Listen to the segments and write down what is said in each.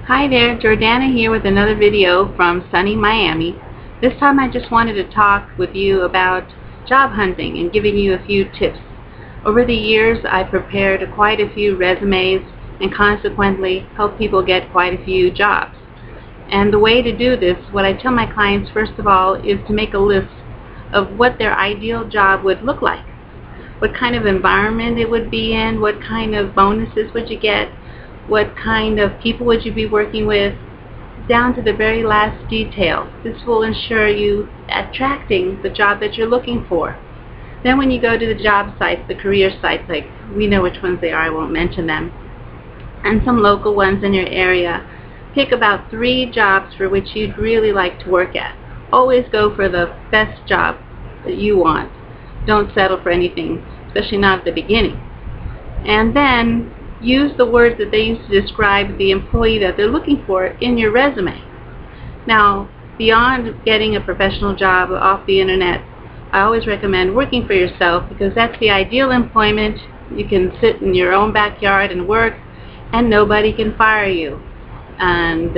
Hi there, Jordana here with another video from sunny Miami. This time I just wanted to talk with you about job hunting and giving you a few tips. Over the years I prepared quite a few resumes and consequently helped people get quite a few jobs. And the way to do this, what I tell my clients first of all, is to make a list of what their ideal job would look like. What kind of environment it would be in, what kind of bonuses would you get, what kind of people would you be working with, down to the very last detail. This will ensure you attracting the job that you're looking for. Then when you go to the job sites, the career sites, like we know which ones they are, I won't mention them, and some local ones in your area, pick about 3 jobs for which you'd really like to work at. Always go for the best job that you want. Don't settle for anything, especially not at the beginning. And then use the words that they use to describe the employee that they're looking for in your resume. Now, beyond getting a professional job off the internet, I always recommend working for yourself because that's the ideal employment. You can sit in your own backyard and work and nobody can fire you. And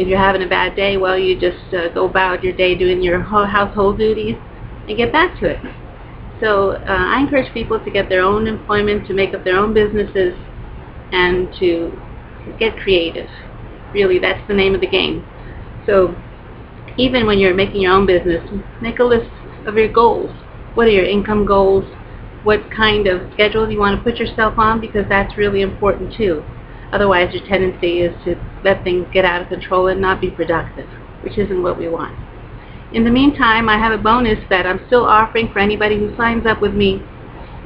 if you're having a bad day, well, you just go about your day doing your household duties and get back to it. So I encourage people to get their own employment, to make up their own businesses, and to get creative. Really, that's the name of the game. So even when you're making your own business, make a list of your goals. What are your income goals? What kind of schedule you want to put yourself on, because that's really important too. Otherwise, your tendency is to let things get out of control and not be productive, which isn't what we want. In the meantime, I have a bonus that I'm still offering for anybody who signs up with me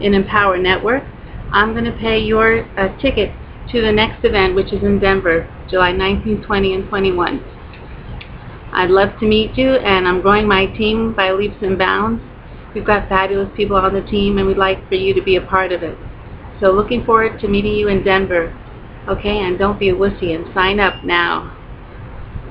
in Empower Network. I'm going to pay your ticket to the next event, which is in Denver, July 19, 20, and 21. I'd love to meet you, and I'm growing my team by leaps and bounds. We've got fabulous people on the team, and we'd like for you to be a part of it. So looking forward to meeting you in Denver. Okay, and don't be a wussy and sign up now.